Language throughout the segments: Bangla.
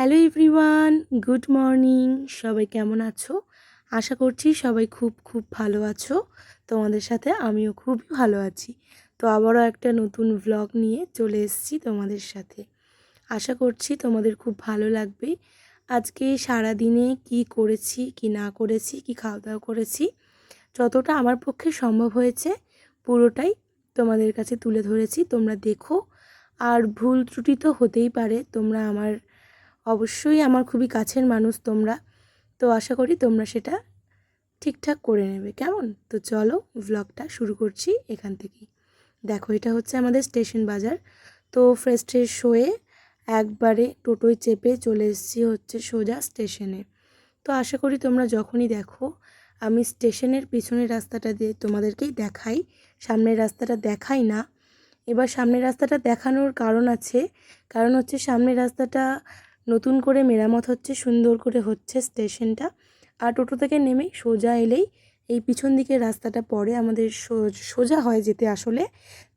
Hello everyone, good morning. সবাই কেমন আছো? আশা করছি সবাই খুব খুব ভালো আছো। তোমাদের সাথে আমিও খুবই ভালো আছি। তো আবারও একটা নতুন ভ্লগ নিয়ে চলে এসেছি তোমাদের সাথে। আশা করছি তোমাদের খুব ভালো লাগবে। আজকে সারাদিনে কি করেছি কি না করেছি, কি খাওয়া দাওয়া করেছি, যতটা আমার পক্ষে সম্ভব হয়েছে পুরোটাই তোমাদের কাছে তুলে ধরেছি। তোমরা দেখো, আর ভুল ত্রুটি তো হতেই পারে। তোমরা অবশ্যই আমার খুবই কাছের মানুষ তোমরা, তো আশা করি তোমরা সেটা ঠিকঠাক করে নেবে। কেমন? তো চলো ভ্লগটা শুরু করছি এখান থেকেই। দেখো, এটা হচ্ছে আমাদের স্টেশন বাজার। তো ফ্রেশ হয়ে একবারে টোটোয় চেপে চলে এসেছি হচ্ছে সোজা স্টেশনে। তো আশা করি তোমরা যখনই দেখো, আমি স্টেশনের পিছনের রাস্তাটা দিয়ে তোমাদেরকেই দেখাই, সামনের রাস্তাটা দেখাই না। এবার সামনের রাস্তাটা দেখানোর কারণ আছে, কারণ হচ্ছে সামনের রাস্তাটা নতুন করে মেরামত হচ্ছে, সুন্দর করে হচ্ছে স্টেশনটা। আর টোটো থেকে নেমে সোজা এলেই এই পিছন দিকের রাস্তাটা পড়ে, আমাদের সোজা হয় যেতে আসলে,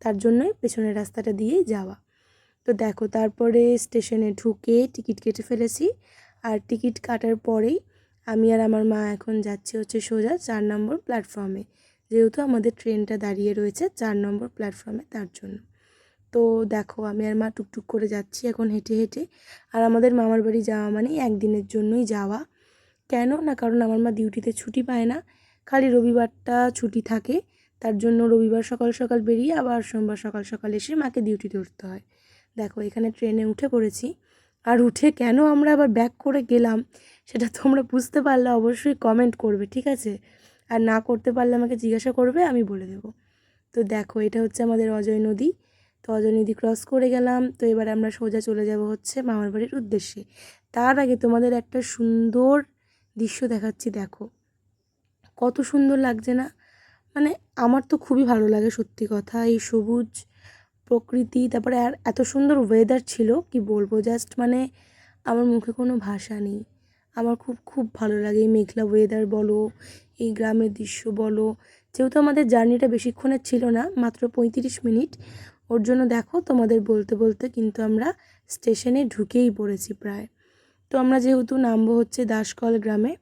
তার জন্যই পেছনের রাস্তাটা দিয়েই যাওয়া। তো দেখো, তারপরে স্টেশনে ঢুকে টিকিট কেটে ফেলেছি। আর টিকিট কাটার পরেই আমি আর আমার মা এখন যাচ্ছি হচ্ছে সোজা 4 নম্বর প্ল্যাটফর্মে, যেহেতু আমাদের ট্রেনটা দাঁড়িয়ে রয়েছে 4 নম্বর প্ল্যাটফর্মে, তার জন্য। তো দেখো, আমি আর মা টুকটুক করে যাচ্ছি এখন হেঁটে হেঁটে। আর আমাদের মামার বাড়ি যাওয়া মানে একদিনের জন্যই যাওয়া। কেন না, কারণ আমার মা ডিউটিতে ছুটি পায় না, খালি রবিবারটা ছুটি থাকে। তার জন্য রবিবার সকাল সকাল বেরিয়ে আবার সোমবার সকাল সকাল এসে মাকে ডিউটি ধরতে হয়। দেখো, এখানে ট্রেনে উঠে পড়েছি। আর উঠে কেন আমরা আবার ব্যাক করে গেলাম সেটা তোমরা বুঝতে পারলে অবশ্যই কমেন্ট করবে, ঠিক আছে? আর না করতে পারলে আমাকে জিজ্ঞাসা করবে, আমি বলে দেবো। তো দেখো, এটা হচ্ছে আমাদের অজয় নদী। তো অজয় নদী ক্রস করে গেলাম। তো এবার আমরা সোজা চলে যাব হচ্ছে মামার বাড়ির উদ্দেশ্যে। তার আগে তোমাদের একটা সুন্দর দৃশ্য দেখাচ্ছি। দেখো কত সুন্দর লাগছে না? মানে আমার তো খুবই ভালো লাগে, সত্যি কথা। এই সবুজ প্রকৃতি, তারপরে আর এত সুন্দর ওয়েদার ছিল, কি বলবো, জাস্ট মানে আমার মুখে কোনো ভাষা নেই। আমার খুব খুব ভালো লাগে এই মেঘলা ওয়েদার বলো, এই গ্রামের দৃশ্য বলো। যেহেতু আমাদের জার্নিটা বেশিক্ষণের ছিল না, মাত্র 35 মিনিট, ওর জন্য দেখো তোমাদের বলতে বলতে কিন্তু আমরা স্টেশনে ঢুকেই পড়েছি প্রায়। তো আমরা যেহেতু নামবো হচ্ছে দাসকল গ্রামে,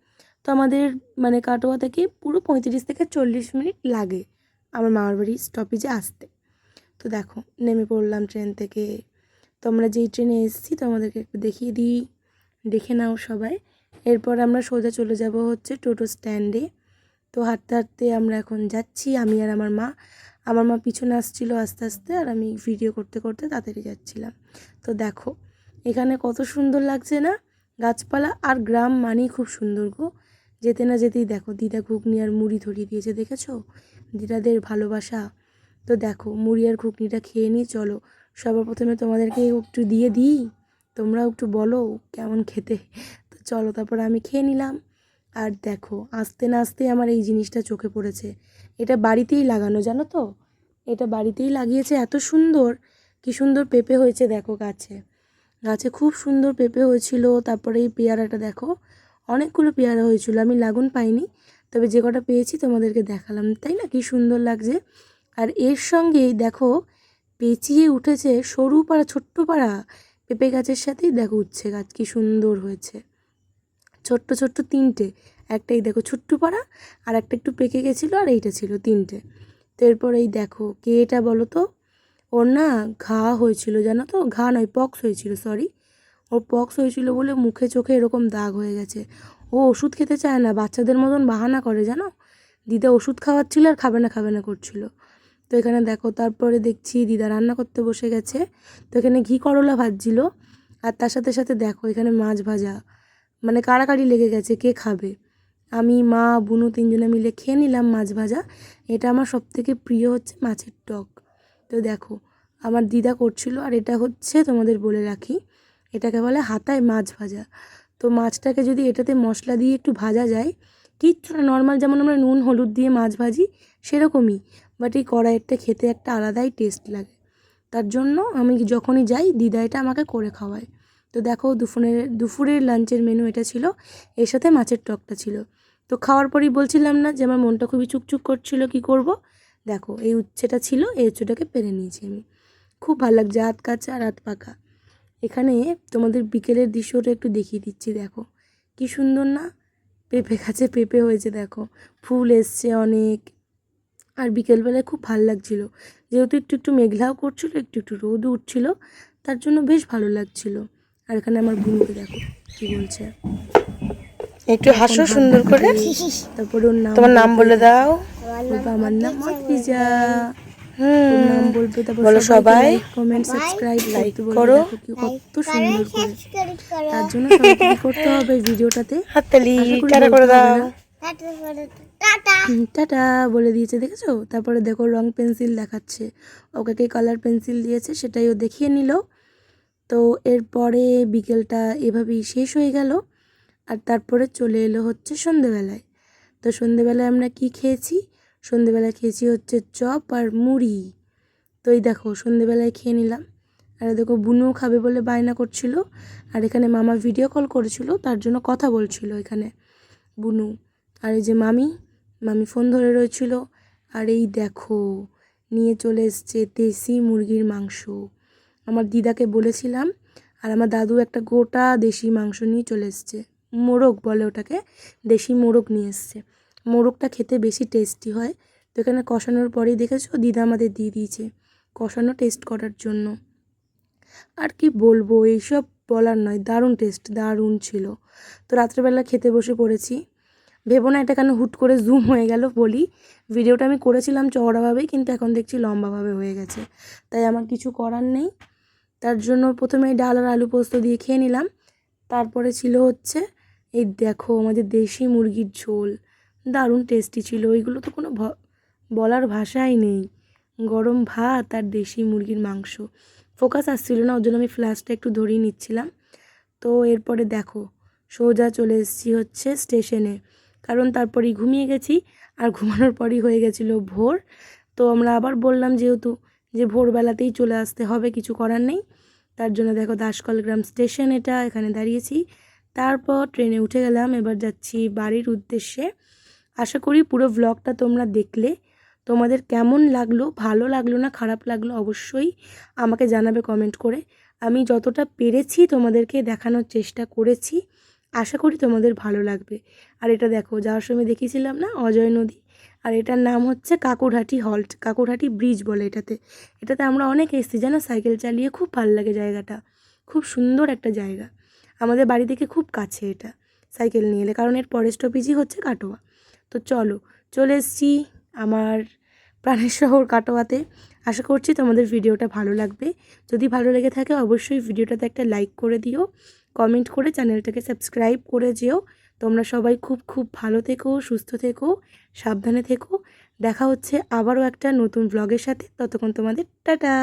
তো আমাদের মানে কাটোয়া থেকে পুরো 35 থেকে 40 মিনিট লাগে আমার মামার বাড়ি স্টপেজে আসতে। তো দেখো, নেমে পড়লাম ট্রেন থেকে। তো আমরা যেই ট্রেনে এসেছি তোমাদেরকে একটু দেখিয়ে দিই, দেখে নাও সবাই। এরপর আমরা সোজা চলে যাব হচ্ছে টোটো স্ট্যান্ডে। তো হাঁটতে হাঁটতে আমরা এখন যাচ্ছি, আমি আর আমার মা। আমার মা পিছনে আসছিলো আস্তে আস্তে, আর আমি ভিডিও করতে করতে তাড়াতাড়ি যাচ্ছিলাম। তো দেখো, এখানে কত সুন্দর লাগছে না? গাছপালা আর গ্রাম মানেই খুব সুন্দর গো। যেতে না যেতেই দেখো দিদা ঘুগনি আর মুড়ি ধরিয়ে দিয়েছে, দেখেছো? দিদাদের ভালোবাসা। তো দেখো, মুড়ি আর ঘুগনিটা খেয়ে নিই চলো। সবার প্রথমে তোমাদেরকে একটু দিয়ে দিই, তোমরাও একটু বলো কেমন খেতে। তো চলো, তারপর আমি খেয়ে নিলাম। আর দেখো, আস্তে না আস্তে আমার এই জিনিসটা চোখে পড়েছে। এটা বাড়িতেই লাগানো, জানো তো? এটা বাড়িতেই লাগিয়েছে, এত সুন্দর, কি সুন্দর পেঁপে হয়েছে দেখো গাছে। গাছে খুব সুন্দর পেঁপে হয়েছিল। তারপরে এই পেয়ারাটা দেখো, অনেকগুলো পেয়ারা হয়েছিল, আমি লাগুন পাইনি, তবে যে কটা পেয়েছি তোমাদেরকে দেখালাম, তাই না? কি সুন্দর লাগছে। আর এর সঙ্গেই দেখো পেঁচিয়ে উঠেছে সরু পাড়া, ছোট্ট পাড়া পেঁপে গাছের সাথেই দেখো উচ্ছে গাছ, কি সুন্দর হয়েছে। ছোট্ট ছোট্ট তিনটে, একটাই দেখো ছোট্ট পাড়া, আর একটা একটু পেকে গেছিলো, আর এইটা ছিল তিনটে। তো এরপর এই দেখো, কে এটা বলো তো? ওর না ঘা হয়েছিল, জানো তো? ঘা নয়, পক্স হয়েছিল, সরি। ওর পক্স হয়েছিল বলে মুখে চোখে এরকম দাগ হয়ে গেছে। ও ওষুধ খেতে চায় না, বাচ্চাদের মতন বাহানা করে, জানো? দিদা ওষুধ খাওয়াচ্ছিল আর খাবে না করছিল। তো এখানে দেখো, তারপরে দেখছি দিদা রান্না করতে বসে গেছে। তো এখানে ঘি করলা ভাজছিল, আর তার সাথে সাথে দেখো এখানে মাছ ভাজা, মানে কাড়াকাড়ি লেগে গেছে কে খাবে। আমি, মা, বুনু তিনজনে মিলে খেয়ে নিলাম মাছ ভাজা। এটা আমার সবথেকে প্রিয় হচ্ছে মাছের টক। তো দেখো, আমার দিদা করছিল। আর এটা হচ্ছে, তোমাদের বলে রাখি, এটাকে বলে হাতায় মাছ ভাজা। তো মাছটাকে যদি এটাতে মশলা দিয়ে একটু ভাজা যায়, কিচ্ছু না, নর্মাল যেমন আমরা নুন হলুদ দিয়ে মাছ ভাজি সেরকমই, বাট এই কড়াইয়েরটা খেতে একটা আলাদাই টেস্ট লাগে। তার জন্য আমি যখনই যাই দিদা এটা আমাকে করে খাওয়ায়। তো দেখো, দুপুরের লাঞ্চের মেনু এটা ছিল, এর সাথে মাছের টকটা ছিল। তো খাওয়ার পরই বলছিলাম না যে আমার মনটা খুবই চুকচুক করছিল, কি করব। দেখো, এই উচ্ছেটা ছিল, এই উচ্ছেটাকে পেরে নিয়েছি আমি। খুব ভালো লাগছে, হাত কাঁচা আর হাত পাকা। এখানে তোমাদের বিকেলের দৃশ্যটা একটু দেখিয়ে দিচ্ছি, দেখো কি সুন্দর না, পেঁপে গাছে পেঁপে হয়েছে, দেখো ফুল এসছে অনেক। আর বিকেলবেলায় খুব ভালো লাগছিল, যেহেতু একটু একটু মেঘলাও করছিল, একটু একটু রোদ উঠছিল, তার জন্য বেশ ভালো লাগছিল। আর এখানে আমার বুনুকে দেখো কি বলছে, একটু হাসো সুন্দর করে, তারপরে ওর নাম, তোমার নাম বলে দাও। আমার নাম মাফিজা। নাম বলবে, তারপর বলো সবাই কমেন্ট সাবস্ক্রাইব লাইক করো, কত সুন্দর করে। তার জন্য সবাইকে কি করতে হবে, ভিডিওটাতে হাততালি টাটা করে দাও, টাটা বলে দিয়েছে, দেখেছো। তারপরে দেখো রং পেন্সিল দেখাচ্ছে, ওকে কালার পেন্সিল দিয়েছে, সেটাই ও দেখিয়ে নিল। তো এরপরে বিকেলটা এভাবেই শেষ হয়ে গেল। আর তারপরে চলে এলো হচ্ছে সন্ধেবেলায়। তো সন্ধেবেলায় আমরা কি খেয়েছি, সন্ধেবেলায় খেয়েছি হচ্ছে চপ আর মুড়ি। তো এই দেখো সন্ধেবেলায় খেয়ে নিলাম। আর দেখো বুনু খাবে বলে বায়না করছিল, আর এখানে মামা ভিডিও কল করেছিল, তার জন্য কথা বলছিল এখানে বুনু। আর এই যে মামি ফোন ধরে রয়েছিল। আর এই দেখো নিয়ে চলে এসছে দেশি মুরগির মাংস। আমার দিদাকে বলেছিলাম, আর আমার দাদু একটা গোটা দেশি মাংস নিয়ে চলে এসছে, মোরগ বলে ওটাকে, দেশি মোরগ নিয়ে এসছে। মোরগটা খেতে বেশি টেস্টি হয়। তো এখানে কষানোর পরেই দেখেছো দিদা আমাদের দিয়ে দিয়েছে কষানো টেস্ট করার জন্য। আর কি বলবো, এইসব বলার নয়, দারুণ টেস্ট, দারুণ ছিল। তো রাত্রেবেলা খেতে বসে পড়েছি। ভেবো না এটা কেন হুট করে জুম হয়ে গেল বলি, ভিডিওটা আমি করেছিলাম চওড়াভাবেই, কিন্তু এখন দেখছি লম্বাভাবে হয়ে গেছে, তাই আমার কিছু করার নেই। তার জন্য প্রথমে ডাল আর আলু পোস্ত দিয়ে খেয়ে নিলাম। তারপরে ছিল হচ্ছে এই দেখো আমাদের দেশি মুরগির ঝোল, দারুণ টেস্টি ছিল। ওইগুলো তো কোনো বলার ভাষাই নেই। গরম ভাত আর দেশি মুরগির মাংস, ফোকাস আসছিল না, ওর জন্য আমি ফ্ল্যাশটা একটু ধরিয়ে নিচ্ছিলাম। তো এরপরে দেখো সোজা চলে এসেছি হচ্ছে স্টেশনে, কারণ তারপরেই ঘুমিয়ে গেছি, আর ঘুমানোর পরই হয়ে গেছিলো ভোর। তো আমরা আবার বললাম যেহেতু যে ভোরবেলাতেই চলে আসতে হবে, কিছু করার নেই। তার জন্য দেখো দাসকলগ্রাম স্টেশন, এটা এখানে দাঁড়িয়েছি। তারপর ট্রেনে উঠে গেলাম, এবার যাচ্ছি বাড়ির উদ্দেশ্যে। আশা করি পুরো ভ্লগটা তোমরা দেখলে তোমাদের কেমন লাগলো, ভালো লাগলো না খারাপ লাগলো অবশ্যই আমাকে জানাবে কমেন্ট করে। আমি যতটা পেরেছি তোমাদেরকে দেখানোর চেষ্টা করেছি, আশা করি তোমাদের ভালো লাগবে। আর এটা দেখো যাওয়ার সময় দেখিয়েছিলাম না অজয় নদী, আর এটার নাম হচ্ছে কাকুরহাটি হল্ট, কাকুরহাটি ব্রিজ বলে এটাতে। এটাতে আমরা অনেক এসেছি জানো, সাইকেল চালিয়ে, খুব ভালো লাগে জায়গাটা, খুব সুন্দর একটা জায়গা। আমাদের বাড়ি থেকে খুব কাছে এটা, সাইকেল নিয়ে এলে, কারণ এর পরের স্টপেজই হচ্ছে কাটোয়া। তো চলো চলে এসেছি আমার প্রাণের শহর কাটোয়াতে। আশা করছি তোমাদের ভিডিওটা ভালো লাগবে। যদি ভালো লেগে থাকে অবশ্যই ভিডিওটাতে একটা লাইক করে দিও, কমেন্ট করে চ্যানেলটাকে সাবস্ক্রাইব করে যেও। তোমরা সবাই খুব খুব ভালো থেকো, সুস্থ থেকো, সাবধানে থেকো। দেখা হচ্ছে আবারও একটা নতুন ব্লগের সাথে, ততক্ষণ তোমাদের টাটা।